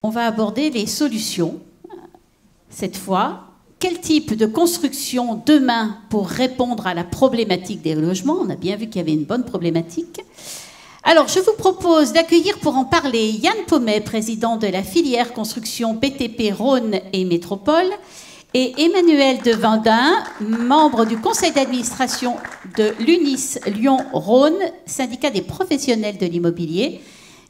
On va aborder les solutions. Cette fois, quel type de construction demain pour répondre à la problématique des logements? On a bien vu qu'il y avait une bonne problématique. Alors, je vous propose d'accueillir pour en parler Yann Pommet, président de la filière construction BTP Rhône et Métropole, et Emmanuel de Vendin, membre du conseil d'administration de l'UNIS Lyon-Rhône, syndicat des professionnels de l'immobilier,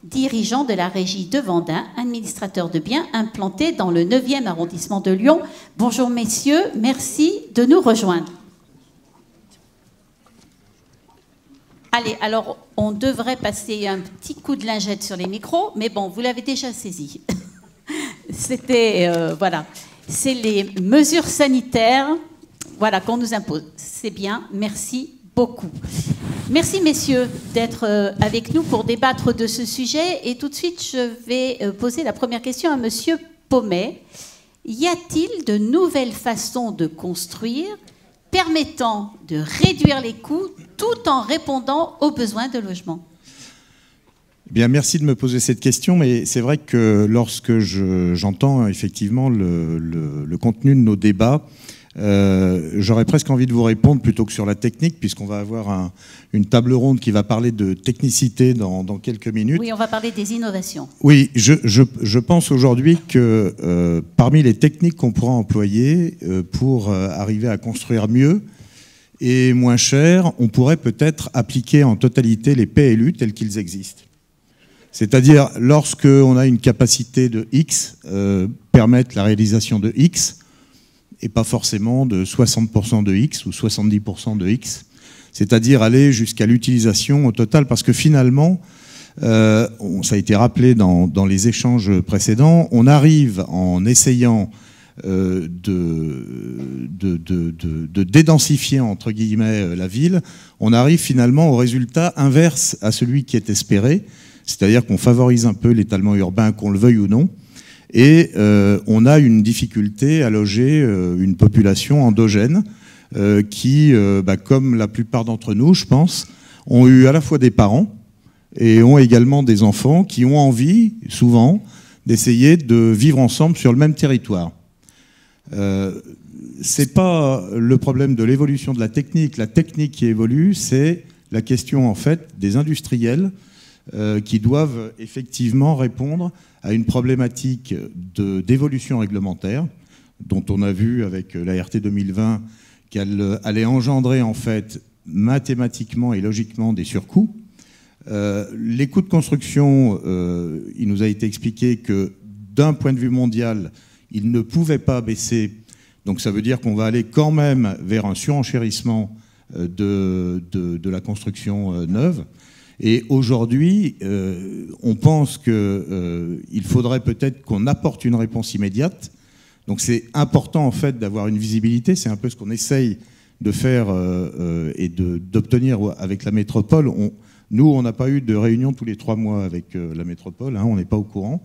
dirigeant de la régie de Vendin, administrateur de biens implanté dans le 9e arrondissement de Lyon. Bonjour messieurs, merci de nous rejoindre. Allez, alors on devrait passer un petit coup de lingette sur les micros, mais bon, vous l'avez déjà saisi. C'était, voilà, c'est les mesures sanitaires, voilà, qu'on nous impose. C'est bien, merci beaucoup. Merci messieurs d'être avec nous pour débattre de ce sujet. Et tout de suite, je vais poser la première question à monsieur Pommet. Y a-t-il de nouvelles façons de construire permettant de réduire les coûts tout en répondant aux besoins de logement? Bien, merci de me poser cette question, mais c'est vrai que lorsque j'entends effectivement le contenu de nos débats, j'aurais presque envie de vous répondre plutôt que sur la technique, puisqu'on va avoir une table ronde qui va parler de technicité dans quelques minutes. Oui, on va parler des innovations. Oui, je pense aujourd'hui que parmi les techniques qu'on pourra employer pour arriver à construire mieux et moins cher, on pourrait peut-être appliquer en totalité les PLU tels qu'ils existent. C'est-à-dire, lorsqu'on a une capacité de X, permettre la réalisation de X, et pas forcément de 60% de X ou 70% de X, c'est-à-dire aller jusqu'à l'utilisation au total, parce que finalement, ça a été rappelé dans les échanges précédents, on arrive en essayant de dédensifier, entre guillemets, la ville, on arrive finalement au résultat inverse à celui qui est espéré, c'est-à-dire qu'on favorise un peu l'étalement urbain, qu'on le veuille ou non, et on a une difficulté à loger une population endogène qui, comme la plupart d'entre nous, je pense, ont eu à la fois des parents et ont également des enfants qui ont envie, souvent, d'essayer de vivre ensemble sur le même territoire. C'est pas le problème de l'évolution de la technique. La technique qui évolue, c'est la question, en fait, des industriels qui doivent effectivement répondre à une problématique d'évolution réglementaire, dont on a vu avec la RT 2020 qu'elle allait engendrer en fait mathématiquement et logiquement des surcoûts. Les coûts de construction, il nous a été expliqué que d'un point de vue mondial, ils ne pouvaient pas baisser. Donc ça veut dire qu'on va aller quand même vers un surenchérissement de la construction neuve. Et aujourd'hui, on pense qu'il faudrait peut-être qu'on apporte une réponse immédiate. Donc c'est important en fait d'avoir une visibilité. C'est un peu ce qu'on essaye de faire et d'obtenir avec la métropole. Nous, on n'a pas eu de réunion tous les 3 mois avec la métropole, hein, on n'est pas au courant.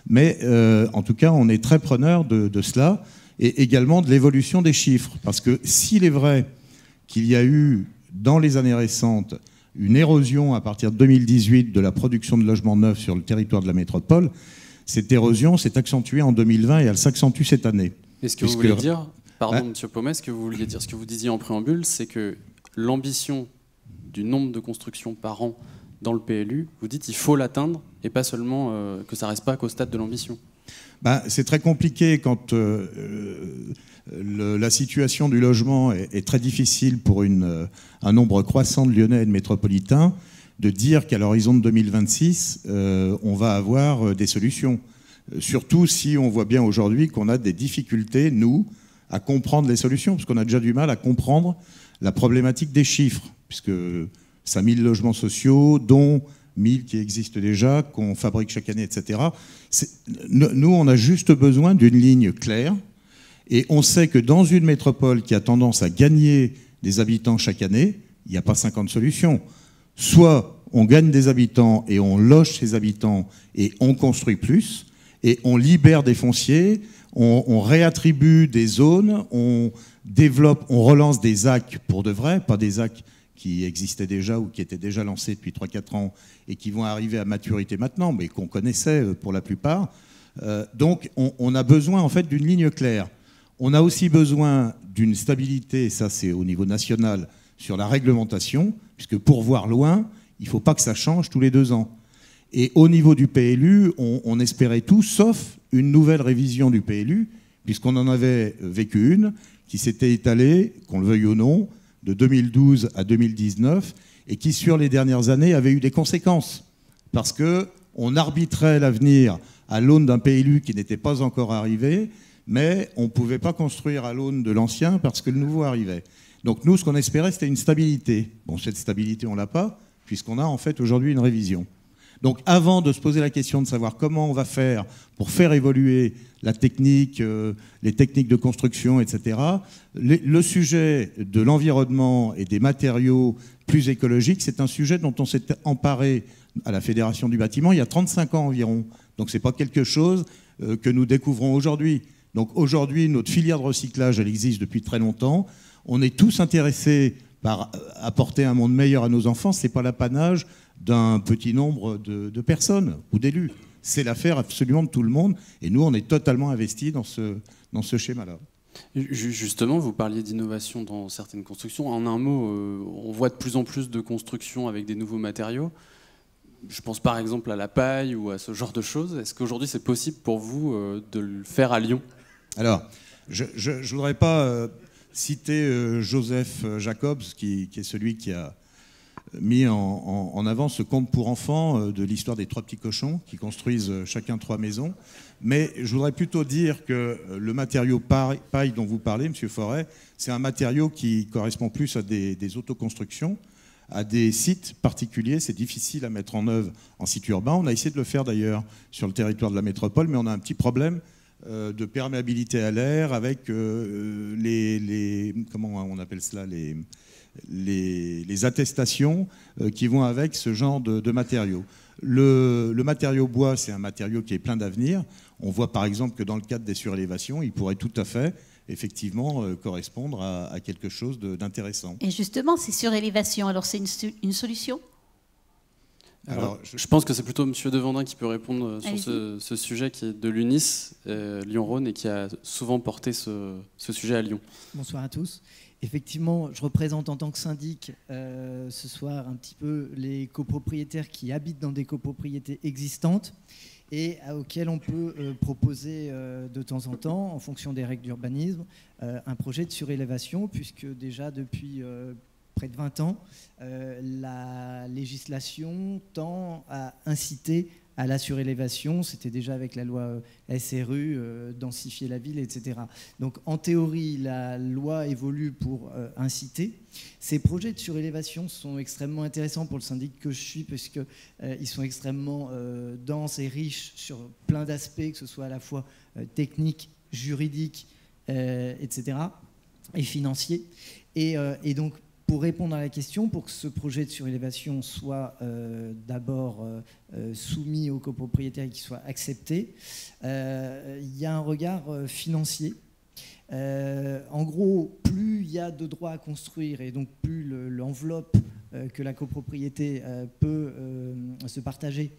Mais en tout cas, on est très preneur de cela et également de l'évolution des chiffres. Parce que s'il est vrai qu'il y a eu, dans les années récentes, une érosion à partir de 2018 de la production de logements neufs sur le territoire de la métropole, cette érosion s'est accentuée en 2020 et elle s'accentue cette année. Et ce que vous vouliez dire, pardon Monsieur Pommet, ce que vous vouliez dire, ce que vous disiez en préambule, c'est que l'ambition du nombre de constructions par an dans le PLU, vous dites qu'il faut l'atteindre et pas seulement que ça ne reste pas qu'au stade de l'ambition. C'est très compliqué quand la situation du logement est très difficile pour un nombre croissant de Lyonnais et de métropolitains, de dire qu'à l'horizon de 2026, on va avoir des solutions. Surtout si on voit bien aujourd'hui qu'on a des difficultés, nous, à comprendre les solutions, parce qu'on a déjà du mal à comprendre la problématique des chiffres, puisque 5000 logements sociaux, dont 1000 qui existent déjà, qu'on fabrique chaque année, etc. Nous, on a juste besoin d'une ligne claire. Et on sait que dans une métropole qui a tendance à gagner des habitants chaque année, il n'y a pas 50 solutions. Soit on gagne des habitants et on loge ces habitants et on construit plus, et on libère des fonciers, on réattribue des zones, on développe, on relance des ZAC pour de vrai, pas des ZAC qui existaient déjà ou qui étaient déjà lancés depuis 3-4 ans et qui vont arriver à maturité maintenant, mais qu'on connaissait pour la plupart. Donc on a besoin en fait d'une ligne claire. On a aussi besoin d'une stabilité, et ça c'est au niveau national, sur la réglementation, puisque pour voir loin, il ne faut pas que ça change tous les 2 ans. Et au niveau du PLU, on espérait tout, sauf une nouvelle révision du PLU, puisqu'on en avait vécu une qui s'était étalée, qu'on le veuille ou non, de 2012 à 2019, et qui, sur les dernières années, avait eu des conséquences. Parce qu'on arbitrait l'avenir à l'aune d'un PLU qui n'était pas encore arrivé, mais on ne pouvait pas construire à l'aune de l'ancien parce que le nouveau arrivait. Donc nous, ce qu'on espérait, c'était une stabilité. Bon, cette stabilité, on ne l'a pas, puisqu'on a en fait aujourd'hui une révision. Donc avant de se poser la question de savoir comment on va faire pour faire évoluer la technique, les techniques de construction, etc., le sujet de l'environnement et des matériaux plus écologiques, c'est un sujet dont on s'est emparé à la Fédération du bâtiment il y a 35 ans environ. Donc ce n'est pas quelque chose que nous découvrons aujourd'hui. Donc aujourd'hui, notre filière de recyclage, elle existe depuis très longtemps. On est tous intéressés par apporter un monde meilleur à nos enfants. Ce n'est pas l'apanage d'un petit nombre de personnes ou d'élus. C'est l'affaire absolument de tout le monde. Et nous, on est totalement investis dans ce schéma-là. Justement, vous parliez d'innovation dans certaines constructions. En un mot, on voit de plus en plus de constructions avec des nouveaux matériaux. Je pense par exemple à la paille ou à ce genre de choses. Est-ce qu'aujourd'hui, c'est possible pour vous de le faire à Lyon ? Alors, je ne voudrais pas citer Joseph Jacobs, qui est celui qui a mis en avant ce conte pour enfants de l'histoire des 3 petits cochons qui construisent chacun 3 maisons. Mais je voudrais plutôt dire que le matériau paille dont vous parlez, M. Forêt, c'est un matériau qui correspond plus à des autoconstructions, à des sites particuliers. C'est difficile à mettre en œuvre en site urbain. On a essayé de le faire d'ailleurs sur le territoire de la métropole, mais on a un petit problème de perméabilité à l'air avec comment on appelle cela, les attestations qui vont avec ce genre de matériaux. Le matériau bois, c'est un matériau qui est plein d'avenir. On voit par exemple que dans le cadre des surélévations, il pourrait tout à fait effectivement correspondre à quelque chose d'intéressant. Et justement, ces surélévations, alors c'est une solution ? Alors, je pense que c'est plutôt M. Devendrin qui peut répondre sur ce sujet qui est de l'UNIS, Lyon-Rhône, et qui a souvent porté ce sujet à Lyon. Bonsoir à tous. Effectivement, je représente en tant que syndic ce soir un petit peu les copropriétaires qui habitent dans des copropriétés existantes et auxquels on peut proposer de temps en temps, en fonction des règles d'urbanisme, un projet de surélévation, puisque déjà depuis près de 20 ans, la législation tend à inciter à la surélévation. C'était déjà avec la loi SRU, densifier la ville, etc. Donc en théorie, la loi évolue pour inciter. Ces projets de surélévation sont extrêmement intéressants pour le syndic que je suis, parce qu'ils sont extrêmement denses et riches sur plein d'aspects, que ce soit à la fois techniques, juridiques, etc., et financiers. Et donc, pour répondre à la question, pour que ce projet de surélévation soit d'abord soumis aux copropriétaires et qu'il soit accepté, il y a un regard financier. En gros, plus il y a de droits à construire et donc plus l'enveloppe que la copropriété peut se partager,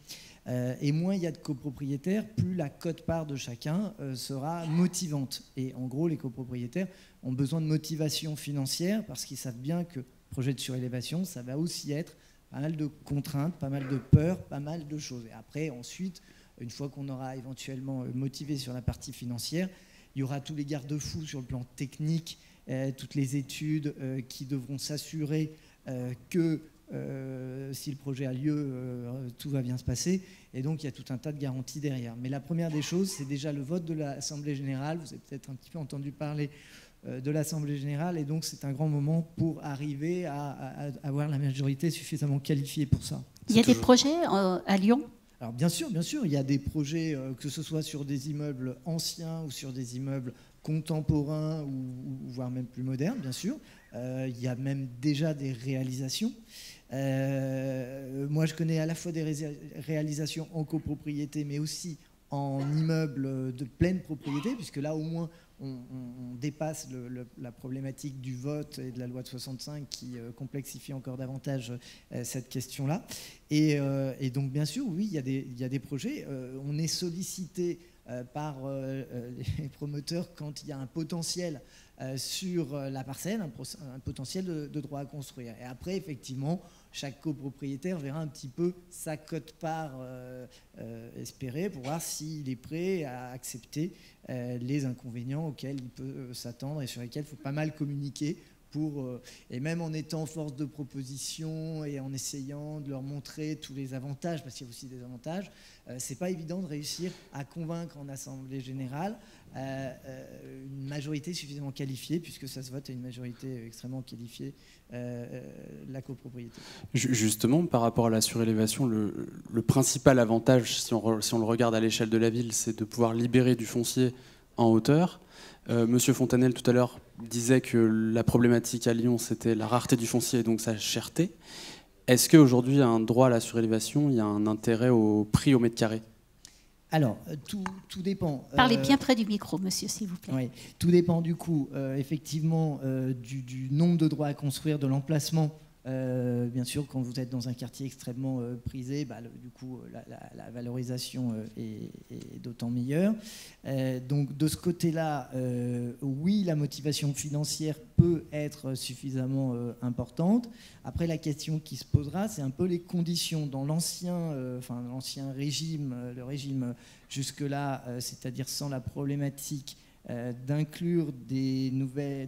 et moins il y a de copropriétaires, plus la quote-part de chacun sera motivante. Et en gros, les copropriétaires ont besoin de motivation financière parce qu'ils savent bien que projet de surélévation, ça va aussi être pas mal de contraintes, pas mal de peurs, pas mal de choses. Et après, ensuite, une fois qu'on aura éventuellement motivé sur la partie financière, il y aura tous les garde-fous sur le plan technique, toutes les études qui devront s'assurer que si le projet a lieu, tout va bien se passer. Et donc, il y a tout un tas de garanties derrière. Mais la première des choses, c'est déjà le vote de l'Assemblée générale. Vous avez peut-être un petit peu entendu parler de l'Assemblée générale. Et donc, c'est un grand moment pour arriver à avoir la majorité suffisamment qualifiée pour ça. Il y a des projets à Lyon ? Alors, bien sûr, il y a des projets, que ce soit sur des immeubles anciens ou sur des immeubles contemporains ou voire même plus modernes, bien sûr. Il y a même déjà des réalisations. Moi, je connais à la fois des réalisations en copropriété, mais aussi en immeuble de pleine propriété, puisque là, au moins, on dépasse la problématique du vote et de la loi de 65 qui complexifie encore davantage cette question-là. Et donc, bien sûr, oui, il y a des projets. On est sollicité par les promoteurs quand il y a un potentiel sur la parcelle, un potentiel de droit à construire. Et après, effectivement, chaque copropriétaire verra un petit peu sa quote-part espérée pour voir s'il est prêt à accepter les inconvénients auxquels il peut s'attendre et sur lesquels il faut pas mal communiquer. Et même en étant force de proposition et en essayant de leur montrer tous les avantages, parce qu'il y a aussi des avantages, c'est pas évident de réussir à convaincre en assemblée générale une majorité suffisamment qualifiée, puisque ça se vote à une majorité extrêmement qualifiée, la copropriété. Justement, par rapport à la surélévation, le principal avantage, si on le regarde à l'échelle de la ville, c'est de pouvoir libérer du foncier en hauteur. Monsieur Fontanel, tout à l'heure, disait que la problématique à Lyon, c'était la rareté du foncier et donc sa cherté. Est-ce qu'aujourd'hui, il y a un droit à la surélévation, il y a un intérêt au prix au mètre carré? Alors, tout dépend. Parlez bien près du micro, monsieur, s'il vous plaît. Oui, tout dépend du coup, effectivement, du nombre de droits à construire, de l'emplacement. Bien sûr, quand vous êtes dans un quartier extrêmement prisé, du coup, la valorisation est d'autant meilleure. Donc, de ce côté-là, oui, la motivation financière peut être suffisamment importante. Après, la question qui se posera, c'est un peu les conditions. Dans l'ancien régime, le régime jusque-là, c'est-à-dire sans la problématique d'inclure des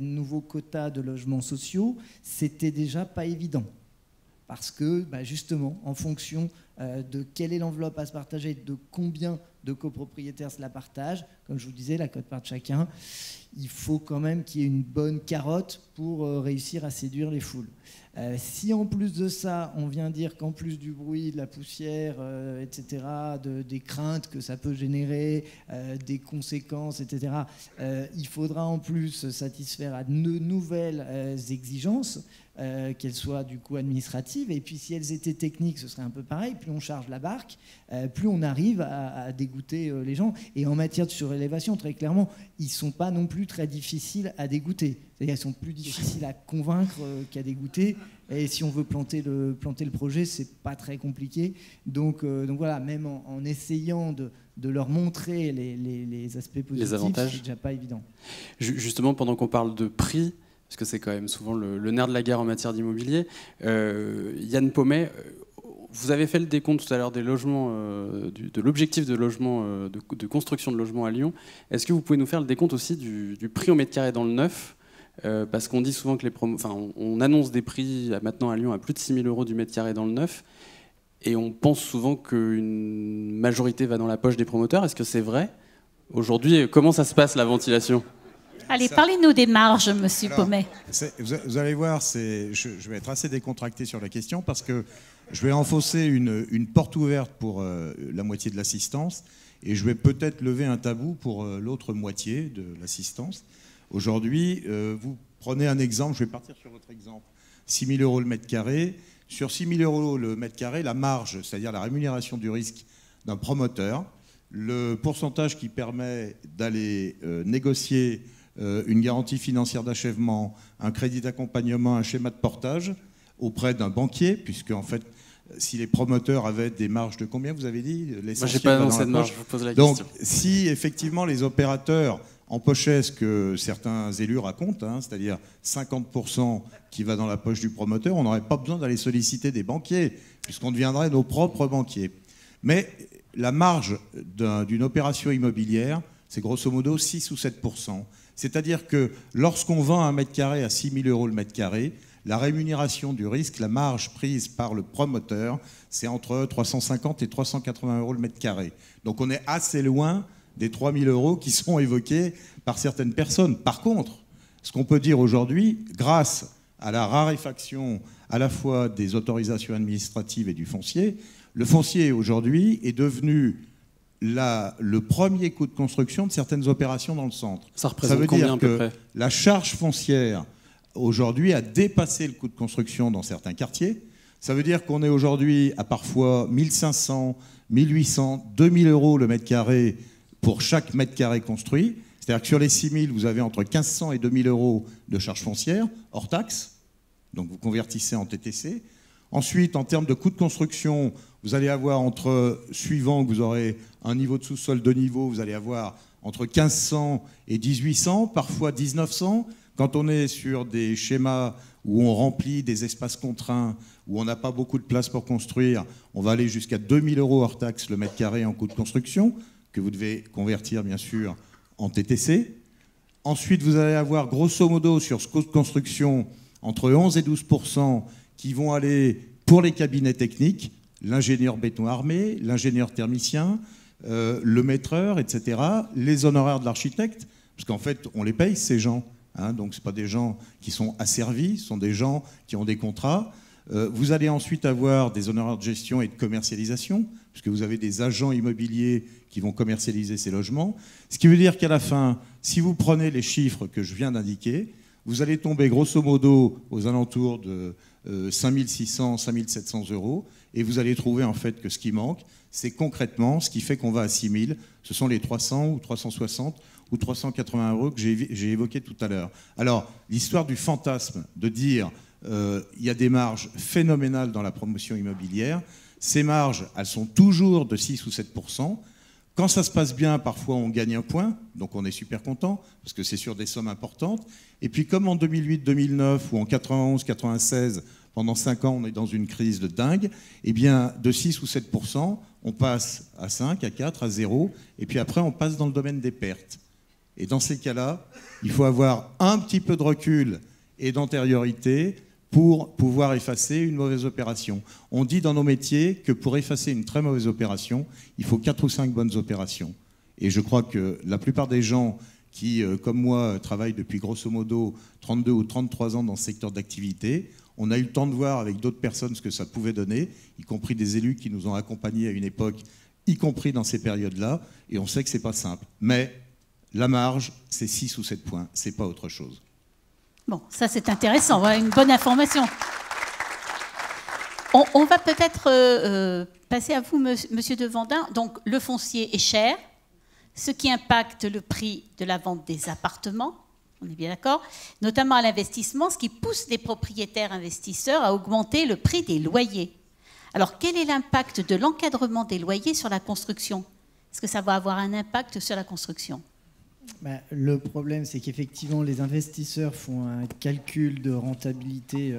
nouveaux quotas de logements sociaux, c'était déjà pas évident. Parce que, justement, en fonction de quelle est l'enveloppe à se partager, de combien de copropriétaires se la partagent, comme je vous disais, la quote-part de chacun, il faut quand même qu'il y ait une bonne carotte pour réussir à séduire les foules. Si en plus de ça, on vient dire qu'en plus du bruit, de la poussière, etc., des craintes que ça peut générer, des conséquences, etc., il faudra en plus satisfaire à de nouvelles exigences, qu'elles soient du coup administratives, et puis si elles étaient techniques, ce serait un peu pareil. Plus on charge la barque, plus on arrive à dégoûter les gens. Et en matière de surélévation, très clairement, ils ne sont pas non plus très difficiles à dégoûter. C'est-à-dire qu'ils sont plus difficiles à convaincre qu'à dégoûter. Et si on veut planter le projet, c'est pas très compliqué. Donc voilà, même en essayant de leur montrer les aspects positifs, c'est déjà pas évident. Justement, pendant qu'on parle de prix, parce que c'est quand même souvent le nerf de la guerre en matière d'immobilier, Yann Pommet, vous avez fait le décompte tout à l'heure des logements, de l'objectif de logement, de construction de logements à Lyon. Est-ce que vous pouvez nous faire le décompte aussi du prix au mètre carré dans le neuf? Parce qu'on dit souvent que on annonce des prix maintenant à Lyon à plus de 6 000 € du mètre carré dans le neuf, et on pense souvent qu'une majorité va dans la poche des promoteurs. Est-ce que c'est vrai? Aujourd'hui, comment ça se passe, la ventilation? Allez, parlez-nous des marges, monsieur Pommet. Vous allez voir, je vais être assez décontracté sur la question parce que je vais enfoncer une porte ouverte pour la moitié de l'assistance et je vais peut-être lever un tabou pour l'autre moitié de l'assistance. Aujourd'hui, vous prenez un exemple, je vais partir sur votre exemple, 6 000 € le mètre carré. Sur 6 000 € le mètre carré, la marge, c'est-à-dire la rémunération du risque d'un promoteur, le pourcentage qui permet d'aller négocier une garantie financière d'achèvement, un crédit d'accompagnement, un schéma de portage auprès d'un banquier, puisque en fait, si les promoteurs avaient des marges de combien, vous avez dit? Moi, j'ai pas annoncé de marge, je vous pose la question. Donc, si effectivement les opérateurs empochaient ce que certains élus racontent, c'est-à-dire 50% qui va dans la poche du promoteur, on n'aurait pas besoin d'aller solliciter des banquiers, puisqu'on deviendrait nos propres banquiers. Mais la marge d'une opération immobilière, c'est grosso modo 6 ou 7%. C'est-à-dire que lorsqu'on vend un mètre carré à 6 000 € le mètre carré, la rémunération du risque, la marge prise par le promoteur, c'est entre 350 et 380 € le mètre carré. Donc on est assez loin des 3 000 € qui sont évoqués par certaines personnes. Par contre, ce qu'on peut dire aujourd'hui, grâce à la raréfaction à la fois des autorisations administratives et du foncier, le foncier aujourd'hui est devenu le premier coût de construction de certaines opérations dans le centre. Ça représente combien à peu près? La charge foncière aujourd'hui a dépassé le coût de construction dans certains quartiers. Ça veut dire qu'on est aujourd'hui à parfois 1 500, 1 800, 2 000 € le mètre carré pour chaque mètre carré construit. C'est-à-dire que sur les 6 000, vous avez entre 1 500 et 2 000 € de charge foncière, hors taxe. Donc vous convertissez en TTC. Ensuite, en termes de coût de construction, vous allez avoir suivant que vous aurez un niveau de sous-sol de niveau, vous allez avoir entre 1500 et 1800, parfois 1900. Quand on est sur des schémas où on remplit des espaces contraints, où on n'a pas beaucoup de place pour construire, on va aller jusqu'à 2000 € hors taxe le mètre carré en coût de construction, que vous devez convertir bien sûr en TTC. Ensuite, vous allez avoir grosso modo sur ce coût de construction entre 11 et 12% qui vont aller pour les cabinets techniques, l'ingénieur béton armé, l'ingénieur thermicien, le maîtreur, etc., les honoraires de l'architecte, parce qu'en fait, on les paye, ces gens. Hein, donc, ce pas des gens qui sont asservis, ce sont des gens qui ont des contrats. Vous allez ensuite avoir des honoraires de gestion et de commercialisation, puisque vous avez des agents immobiliers qui vont commercialiser ces logements. Ce qui veut dire qu'à la fin, si vous prenez les chiffres que je viens d'indiquer, vous allez tomber grosso modo aux alentours de 5600, 5700 €, et vous allez trouver en fait que ce qui manque, c'est concrètement ce qui fait qu'on va à 6000, ce sont les 300 ou 360 ou 380 € que j'ai évoqué tout à l'heure. Alors, l'histoire du fantasme de dire il y a des marges phénoménales dans la promotion immobilière, ces marges, elles sont toujours de 6 ou 7%. Quand ça se passe bien, parfois on gagne un point, donc on est super content, parce que c'est sur des sommes importantes. Et puis comme en 2008-2009 ou en 91-96, pendant 5 ans, on est dans une crise de dingue, eh bien de 6 ou 7%, on passe à 5, à 4, à 0, et puis après on passe dans le domaine des pertes. Et dans ces cas-là, il faut avoir un petit peu de recul et d'antériorité pour pouvoir effacer une mauvaise opération. On dit dans nos métiers que pour effacer une très mauvaise opération, il faut 4 ou 5 bonnes opérations. Et je crois que la plupart des gens qui, comme moi, travaillent depuis grosso modo 32 ou 33 ans dans ce secteur d'activité, on a eu le temps de voir avec d'autres personnes ce que ça pouvait donner, y compris des élus qui nous ont accompagnés à une époque, y compris dans ces périodes-là, et on sait que c'est pas simple. Mais la marge, c'est 6 ou 7 points, c'est pas autre chose. Bon, ça c'est intéressant, voilà une bonne information. On va peut-être passer à vous, Monsieur de Vendin. Donc, le foncier est cher, ce qui impacte le prix de la vente des appartements, on est bien d'accord, notamment à l'investissement, ce qui pousse les propriétaires investisseurs à augmenter le prix des loyers. Alors, quel est l'impact de l'encadrement des loyers sur la construction? Est-ce que ça va avoir un impact sur la construction? Le problème, c'est qu'effectivement, les investisseurs font un calcul de rentabilité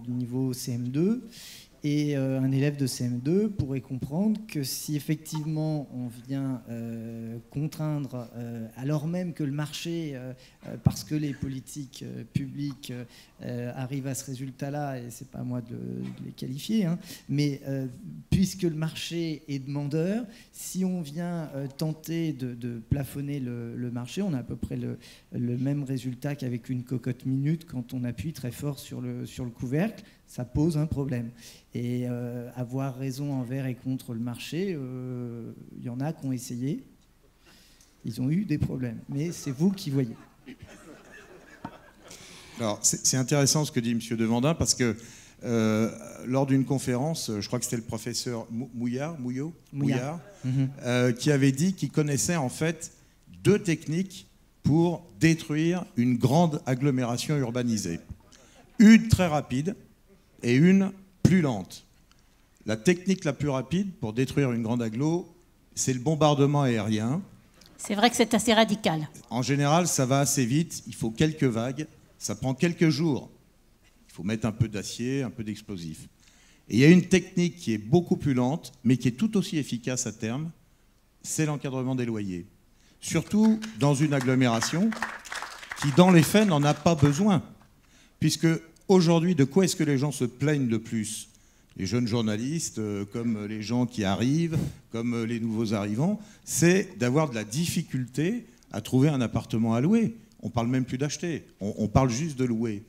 du niveau CM2 et un élève de CM2 pourrait comprendre que si effectivement on vient contraindre, alors même que le marché, parce que les politiques publiques arrivent à ce résultat-là, et c'est pas à moi de les qualifier, hein, mais puisque le marché est demandeur, si on vient tenter de plafonner le marché, on a à peu près le même résultat qu'avec une cocotte minute quand on appuie très fort sur le couvercle. Ça pose un problème. Et avoir raison envers et contre le marché, il y en a qui ont essayé. Ils ont eu des problèmes. Mais c'est vous qui voyez. Alors, c'est intéressant ce que dit M. de Vendin, parce que lors d'une conférence, je crois que c'était le professeur Mouillard, qui avait dit qu'il connaissait en fait 2 techniques pour détruire une grande agglomération urbanisée. Une très rapide, et une plus lente. La technique la plus rapide pour détruire une grande agglo, c'est le bombardement aérien. C'est vrai que c'est assez radical. En général, ça va assez vite, il faut quelques vagues, ça prend quelques jours. Il faut mettre un peu d'acier, un peu d'explosif. Et il y a une technique qui est beaucoup plus lente, mais qui est tout aussi efficace à terme, c'est l'encadrement des loyers. Surtout dans une agglomération qui, dans les faits, n'en a pas besoin. Puisque aujourd'hui, de quoi est-ce que les gens se plaignent le plus? Les jeunes journalistes, comme les gens qui arrivent, comme les nouveaux arrivants, c'est d'avoir de la difficulté à trouver un appartement à louer. On ne parle même plus d'acheter, on parle juste de louer.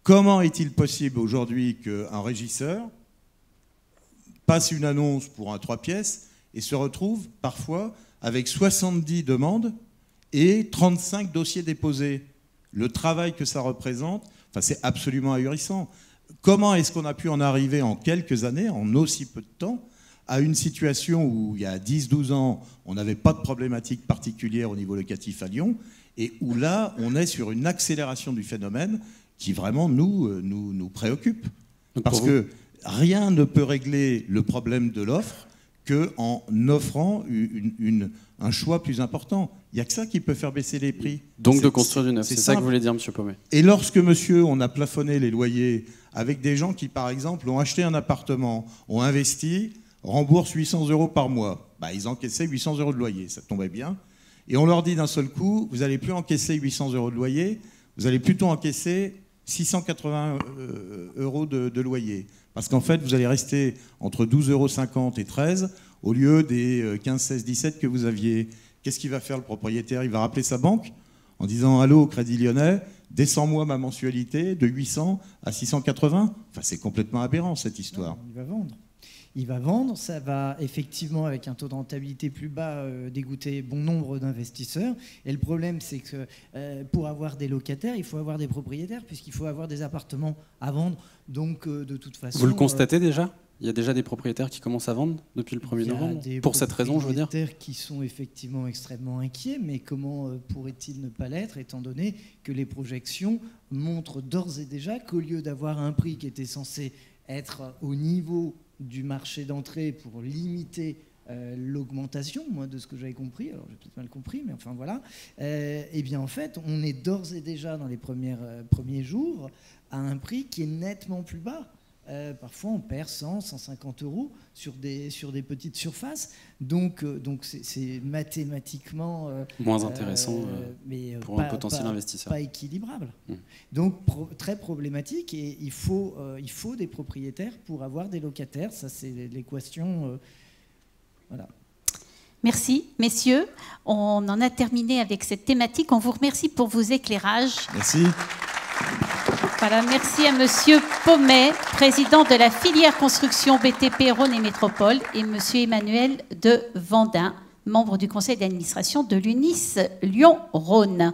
Comment est-il possible aujourd'hui qu'un régisseur passe une annonce pour un 3 pièces et se retrouve parfois avec 70 demandes et 35 dossiers déposés? Le travail que ça représente, enfin, c'est absolument ahurissant. Comment est-ce qu'on a pu en arriver en quelques années, en aussi peu de temps, à une situation où, il y a 10-12 ans, on n'avait pas de problématique particulière au niveau locatif à Lyon, et où là, on est sur une accélération du phénomène qui vraiment nous préoccupe. Parce que rien ne peut régler le problème de l'offre qu'en offrant un choix plus important. Il n'y a que ça qui peut faire baisser les prix. Donc de construire du neuf, c'est ça que vous voulez dire, M. Paumet. Et lorsque, monsieur, on a plafonné les loyers avec des gens qui, par exemple, ont acheté un appartement, ont investi, remboursent 800 € par mois, bah, ils encaissaient 800 € de loyer, ça tombait bien. Et on leur dit d'un seul coup, vous n'allez plus encaisser 800 € de loyer, vous allez plutôt encaisser 680 € de loyer. Parce qu'en fait, vous allez rester entre 12,50 € et 13 € au lieu des 15, 16, 17 que vous aviez. Qu'est-ce qu'il va faire le propriétaire? Il va rappeler sa banque en disant « Allô, Crédit Lyonnais, descends-moi ma mensualité de 800 à 680 ». Enfin, c'est complètement aberrant, cette histoire. Non, il va vendre. Il va vendre, ça va effectivement, avec un taux de rentabilité plus bas, dégoûter bon nombre d'investisseurs. Et le problème, c'est que pour avoir des locataires, il faut avoir des propriétaires, puisqu'il faut avoir des appartements à vendre. Donc, de toute façon... Vous le constatez déjà ? Il y a déjà des propriétaires qui commencent à vendre depuis le 1er novembre. Pour cette raison, je veux dire. Il y a des propriétaires qui sont effectivement extrêmement inquiets, mais comment pourraient-ils ne pas l'être, étant donné que les projections montrent d'ores et déjà qu'au lieu d'avoir un prix qui était censé être au niveau du marché d'entrée pour limiter l'augmentation, moi, de ce que j'avais compris, alors j'ai peut-être mal compris, mais enfin voilà, eh bien en fait, on est d'ores et déjà dans les premiers jours à un prix qui est nettement plus bas. Parfois, on perd 100, 150 € sur des petites surfaces. Donc c'est mathématiquement... moins intéressant pour un potentiel investisseur. Pas équilibrable. Donc, très problématique. Et il faut des propriétaires pour avoir des locataires. Ça, c'est l'équation... voilà. Merci, messieurs. On en a terminé avec cette thématique. On vous remercie pour vos éclairages. Merci. Voilà, merci à Monsieur Paumet, président de la filière construction BTP Rhône et Métropole, et Monsieur Emmanuel de Vendin, membre du conseil d'administration de l'UNIS Lyon-Rhône.